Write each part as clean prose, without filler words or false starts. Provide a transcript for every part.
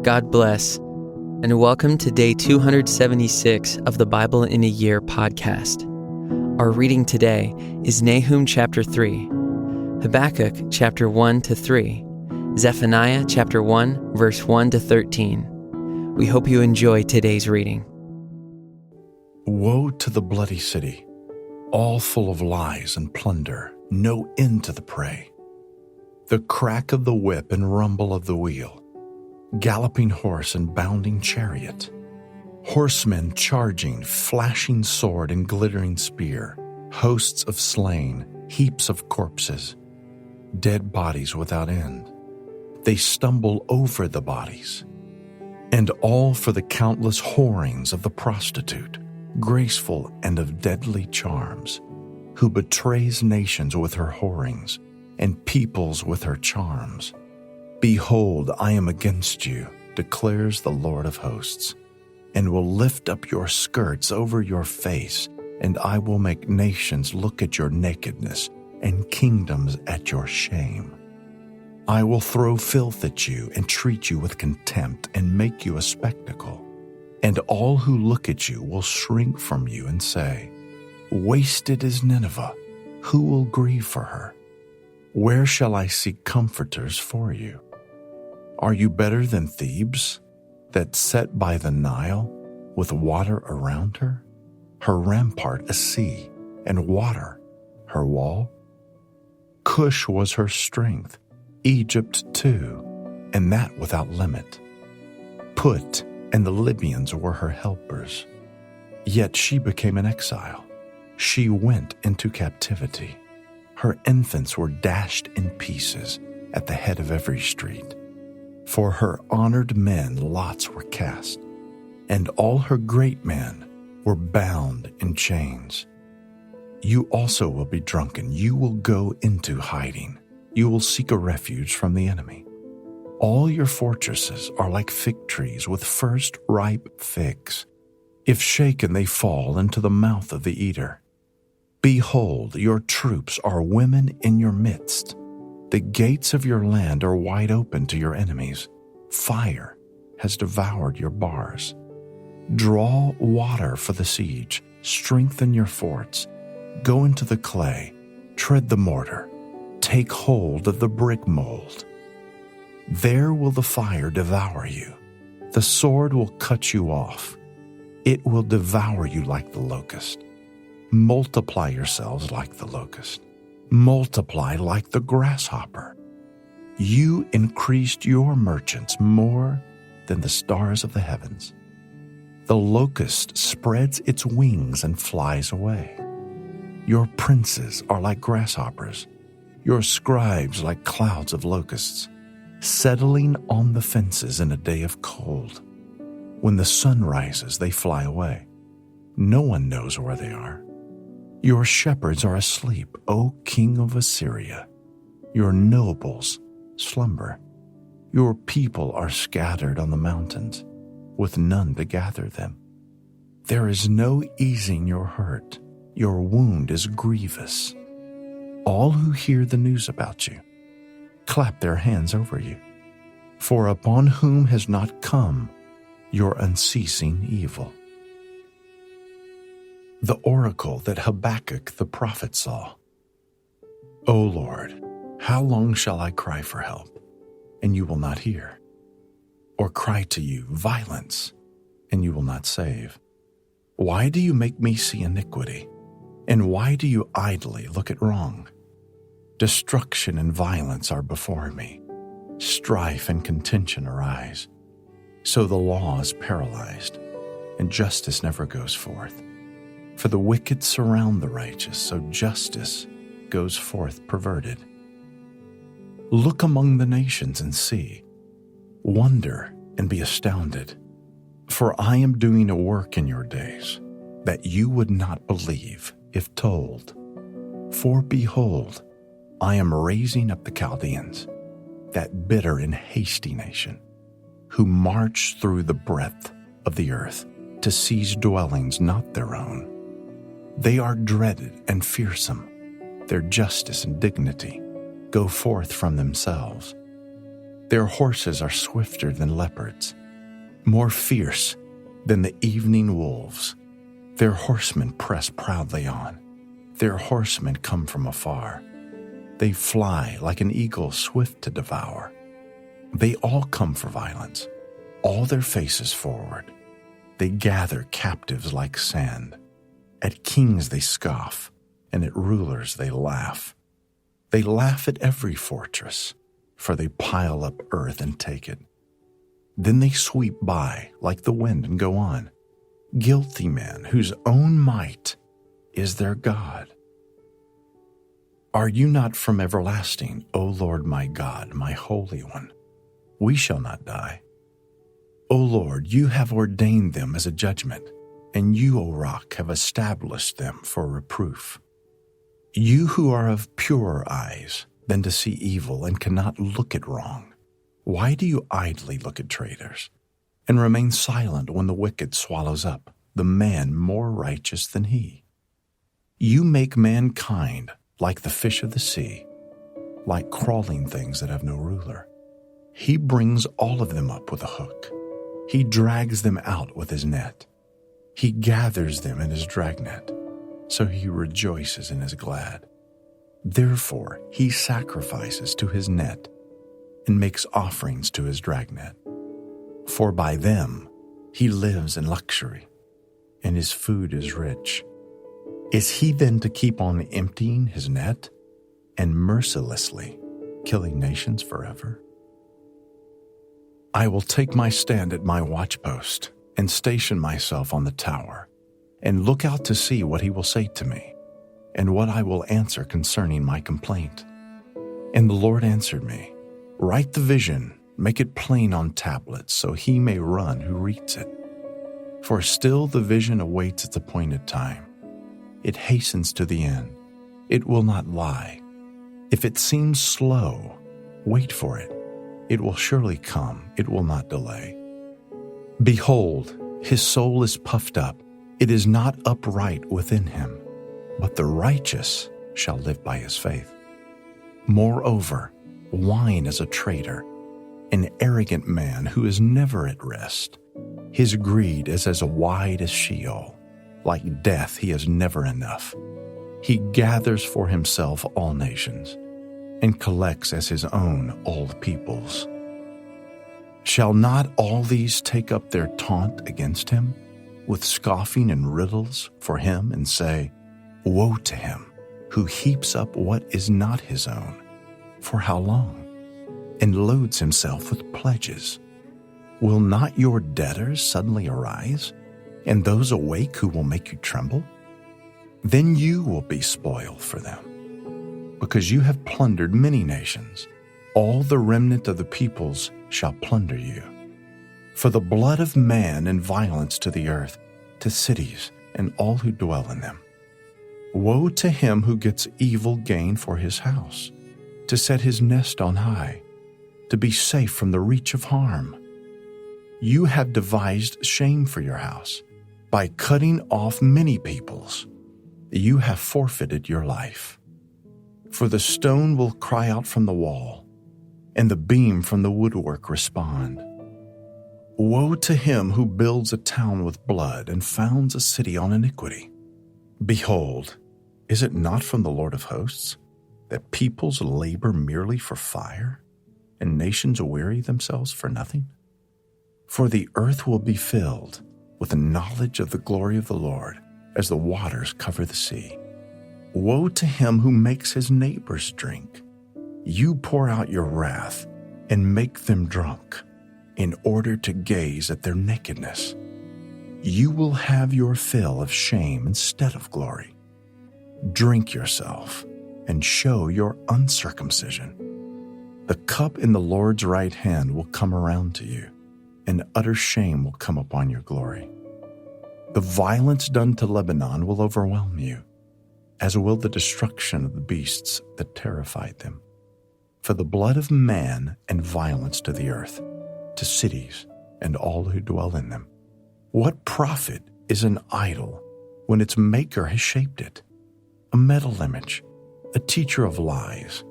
God bless, and welcome to day 276 of the Bible in a Year podcast. Our reading today is Nahum chapter 3, Habakkuk chapter 1 to 3, Zephaniah chapter 1 verse 1 to 13. We hope you enjoy today's reading. Woe to the bloody city, all full of lies and plunder, no end to the prey. The crack of the whip and rumble of the wheel, galloping horse and bounding chariot, horsemen charging, flashing sword and glittering spear, hosts of slain, heaps of corpses, dead bodies without end. They stumble over the bodies, and all for the countless whorings of the prostitute, graceful and of deadly charms, who betrays nations with her whorings and peoples with her charms. Behold, I am against you, declares the Lord of hosts, and will lift up your skirts over your face, and I will make nations look at your nakedness and kingdoms at your shame. I will throw filth at you and treat you with contempt and make you a spectacle. And all who look at you will shrink from you and say, Wasted is Nineveh. Who will grieve for her? Where shall I seek comforters for you? Are you better than Thebes, that set by the Nile, with water around her? Her rampart a sea, and water, her wall? Cush was her strength, Egypt too, and that without limit. Put and the Libyans were her helpers. Yet she became an exile. She went into captivity. Her infants were dashed in pieces at the head of every street. For her honored men lots were cast, and all her great men were bound in chains. You also will be drunken. You will go into hiding. You will seek a refuge from the enemy. All your fortresses are like fig trees with first ripe figs. If shaken, they fall into the mouth of the eater. Behold, your troops are women in your midst. The gates of your land are wide open to your enemies. Fire has devoured your bars. Draw water for the siege. Strengthen your forts. Go into the clay. Tread the mortar. Take hold of the brick mold. There will the fire devour you. The sword will cut you off. It will devour you like the locust. Multiply yourselves like the locust. Multiply like the grasshopper. You increased your merchants more than the stars of the heavens. The locust spreads its wings and flies away. Your princes are like grasshoppers, your scribes like clouds of locusts, settling on the fences in a day of cold. When the sun rises, they fly away. No one knows where they are. Your shepherds are asleep, O king of Assyria. Your nobles slumber. Your people are scattered on the mountains, with none to gather them. There is no easing your hurt. Your wound is grievous. All who hear the news about you clap their hands over you. For upon whom has not come your unceasing evil? The oracle that Habakkuk the prophet saw. O Lord, how long shall I cry for help, and you will not hear? Or cry to you, violence, and you will not save? Why do you make me see iniquity? And why do you idly look at wrong? Destruction and violence are before me. Strife and contention arise. So the law is paralyzed, and justice never goes forth. For the wicked surround the righteous, so justice goes forth perverted. Look among the nations and see. Wonder and be astounded. For I am doing a work in your days that you would not believe if told. For behold, I am raising up the Chaldeans, that bitter and hasty nation, who march through the breadth of the earth to seize dwellings not their own. They are dreaded and fearsome. Their justice and dignity go forth from themselves. Their horses are swifter than leopards, more fierce than the evening wolves. Their horsemen press proudly on. Their horsemen come from afar. They fly like an eagle swift to devour. They all come for violence, all their faces forward. They gather captives like sand. At kings they scoff, and at rulers they laugh. They laugh at every fortress, for they pile up earth and take it. Then they sweep by like the wind and go on. Guilty men whose own might is their God. Are you not from everlasting, O Lord my God, my Holy One? We shall not die. O Lord, you have ordained them as a judgment, and you, O Rock, have established them for reproof. You who are of purer eyes than to see evil and cannot look at wrong, why do you idly look at traitors and remain silent when the wicked swallows up the man more righteous than he? You make mankind like the fish of the sea, like crawling things that have no ruler. He brings all of them up with a hook. He drags them out with his net. He gathers them in his dragnet, so he rejoices and is glad. Therefore he sacrifices to his net and makes offerings to his dragnet. For by them he lives in luxury, and his food is rich. Is he then to keep on emptying his net and mercilessly killing nations forever? I will take my stand at my watchpost and station myself on the tower, and look out to see what he will say to me, and what I will answer concerning my complaint. And the Lord answered me, write the vision, make it plain on tablets, so he may run who reads it. For still the vision awaits its appointed time. It hastens to the end. It will not lie. If it seems slow, wait for it. It will surely come. It will not delay. Behold, his soul is puffed up. It is not upright within him, but the righteous shall live by his faith. Moreover, wine is a traitor, an arrogant man who is never at rest. His greed is as wide as Sheol. Like death, he is never enough. He gathers for himself all nations, and collects as his own all peoples. Shall not all these take up their taunt against him, with scoffing and riddles for him, and say, woe to him who heaps up what is not his own, for how long? And loads himself with pledges. Will not your debtors suddenly arise, and those awake who will make you tremble? Then you will be spoil for them, because you have plundered many nations. All the remnant of the peoples shall plunder you. For the blood of man and violence to the earth, to cities and all who dwell in them. Woe to him who gets evil gain for his house, to set his nest on high, to be safe from the reach of harm. You have devised shame for your house. By cutting off many peoples, you have forfeited your life. For the stone will cry out from the wall, and the beam from the woodwork respond. Woe to him who builds a town with blood and founds a city on iniquity. Behold, is it not from the Lord of hosts that peoples labor merely for fire, and nations weary themselves for nothing? For the earth will be filled with the knowledge of the glory of the Lord, as the waters cover the sea. Woe to him who makes his neighbors drink. You pour out your wrath and make them drunk, in order to gaze at their nakedness. You will have your fill of shame instead of glory. Drink yourself and show your uncircumcision. The cup in the Lord's right hand will come around to you, and utter shame will come upon your glory. The violence done to Lebanon will overwhelm you, as will the destruction of the beasts that terrified them. For the blood of man and violence to the earth, to cities and all who dwell in them. What profit is an idol when its maker has shaped it? A metal image, a teacher of lies,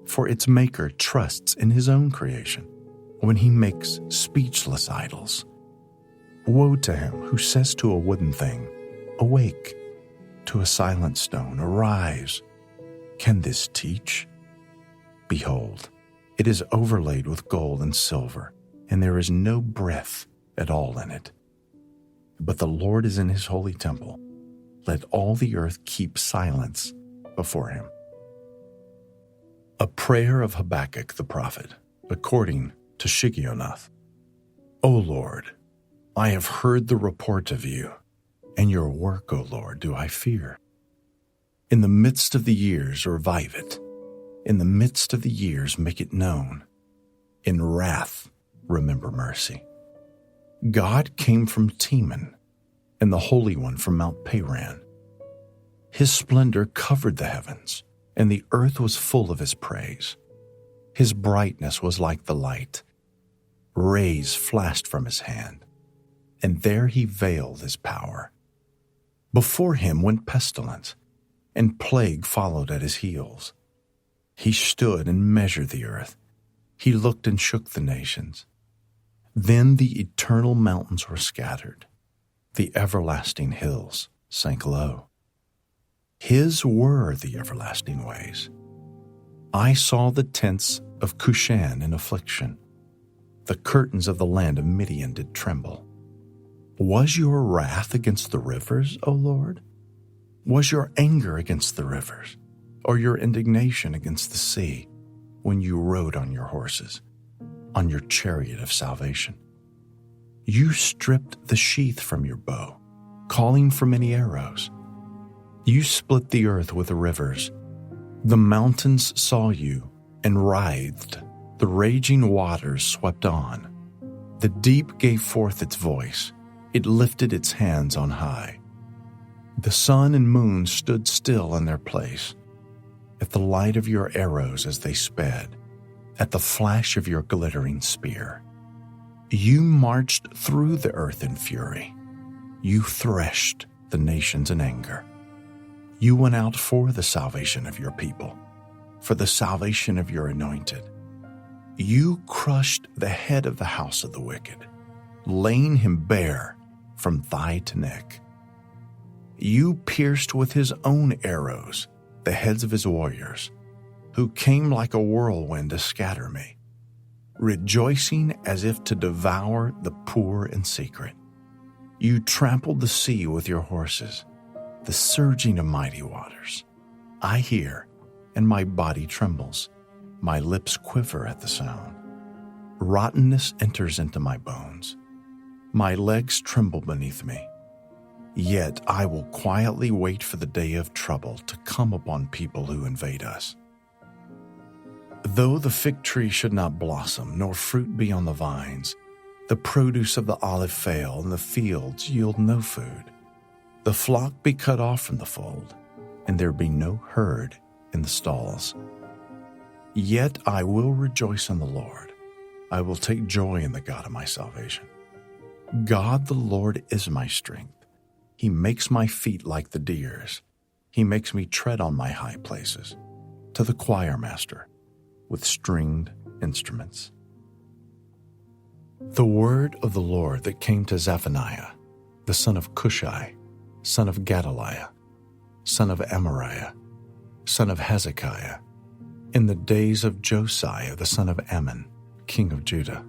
for its maker trusts in his own creation. when he makes speechless idols. Woe to him who says to a wooden thing, "Awake," to a silent stone, "Arise." Can this teach? Behold, it is overlaid with gold and silver, and there is no breath at all in it. But the Lord is in his holy temple. Let all the earth keep silence before him. A prayer of Habakkuk the prophet, according to Shigionoth. O Lord, I have heard the report of you, and your work, O Lord, do I fear. In the midst of the years, revive it. In the midst of the years, make it known. In wrath, remember mercy. God came from Teman, and the Holy One from Mount Paran. His splendor covered the heavens, and the earth was full of his praise. His brightness was like the light. Rays flashed from his hand, and there he veiled his power. Before him went pestilence, and plague followed at his heels. He stood and measured the earth. He looked and shook the nations. Then the eternal mountains were scattered. The everlasting hills sank low. His were the everlasting ways. I saw the tents of Cushan in affliction. The curtains of the land of Midian did tremble. Was your wrath against the rivers, O Lord? Was your anger against the rivers, or your indignation against the sea, when you rode on your horses, on your chariot of salvation? You stripped the sheath from your bow, calling for many arrows. You split the earth with the rivers. The mountains saw you and writhed. The raging waters swept on. The deep gave forth its voice. It lifted its hands on high. The sun and moon stood still in their place, at the light of your arrows as they sped, at the flash of your glittering spear. You marched through the earth in fury. You threshed the nations in anger. You went out for the salvation of your people, for the salvation of your anointed. You crushed the head of the house of the wicked, laying him bare from thigh to neck. You pierced with his own arrows the heads of his warriors, who came like a whirlwind to scatter me, rejoicing as if to devour the poor in secret. You trampled the sea with your horses, the surging of mighty waters. I hear, and my body trembles. My lips quiver at the sound. Rottenness enters into my bones. My legs tremble beneath me. Yet I will quietly wait for the day of trouble to come upon people who invade us. Though the fig tree should not blossom, nor fruit be on the vines, the produce of the olive fail, and the fields yield no food, the flock be cut off from the fold, and there be no herd in the stalls. Yet I will rejoice in the Lord. I will take joy in the God of my salvation. God the Lord is my strength. He makes my feet like the deer's. He makes me tread on my high places. To the choir master with stringed instruments. The word of the Lord that came to Zephaniah, the son of Cushai, son of Gedaliah, son of Amariah, son of Hezekiah, in the days of Josiah, the son of Ammon, king of Judah.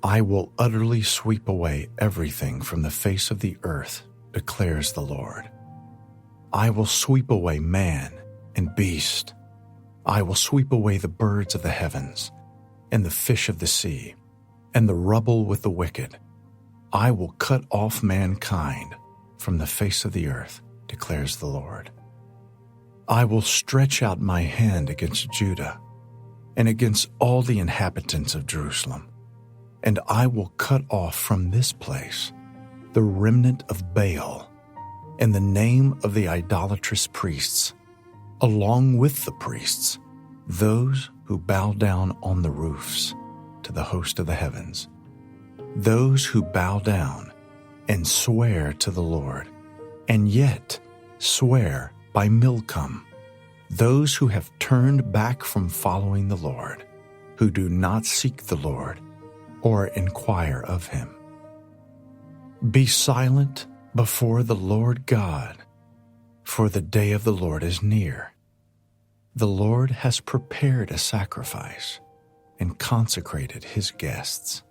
I will utterly sweep away everything from the face of the earth, declares the Lord. I will sweep away man and beast. I will sweep away the birds of the heavens, and the fish of the sea, and the rubble with the wicked. I will cut off mankind from the face of the earth, declares the Lord. I will stretch out my hand against Judah, and against all the inhabitants of Jerusalem, and I will cut off from this place the remnant of Baal, and the name of the idolatrous priests, along with the priests, those who bow down on the roofs to the host of the heavens, those who bow down and swear to the Lord, and yet swear by Milcom, those who have turned back from following the Lord, who do not seek the Lord or inquire of him. Be silent before the Lord God, for the day of the Lord is near. The Lord has prepared a sacrifice and consecrated his guests.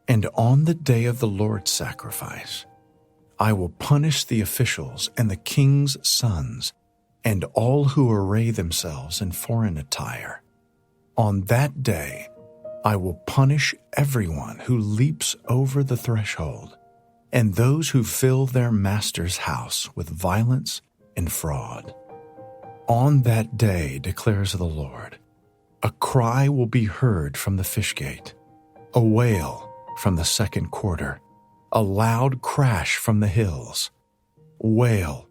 And on the day of the Lord's sacrifice, I will punish the officials and the king's sons and all who array themselves in foreign attire. On that day, I will punish everyone who leaps over the threshold and those who fill their master's house with violence and fraud. On that day, declares the Lord, a cry will be heard from the fish gate, a wail from the second quarter, a loud crash from the hills. Wail,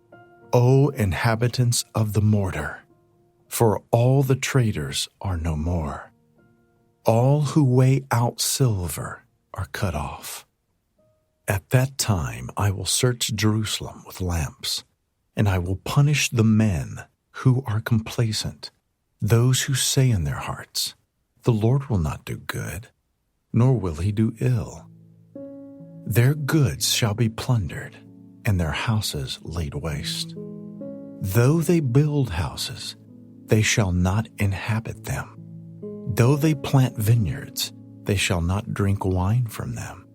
O inhabitants of the mortar, for all the traders are no more. All who weigh out silver are cut off. At that time I will search Jerusalem with lamps, and I will punish the men who are complacent, those who say in their hearts, the Lord will not do good, nor will he do ill. Their goods shall be plundered, and their houses laid waste. Though they build houses, they shall not inhabit them. Though they plant vineyards, they shall not drink wine from them.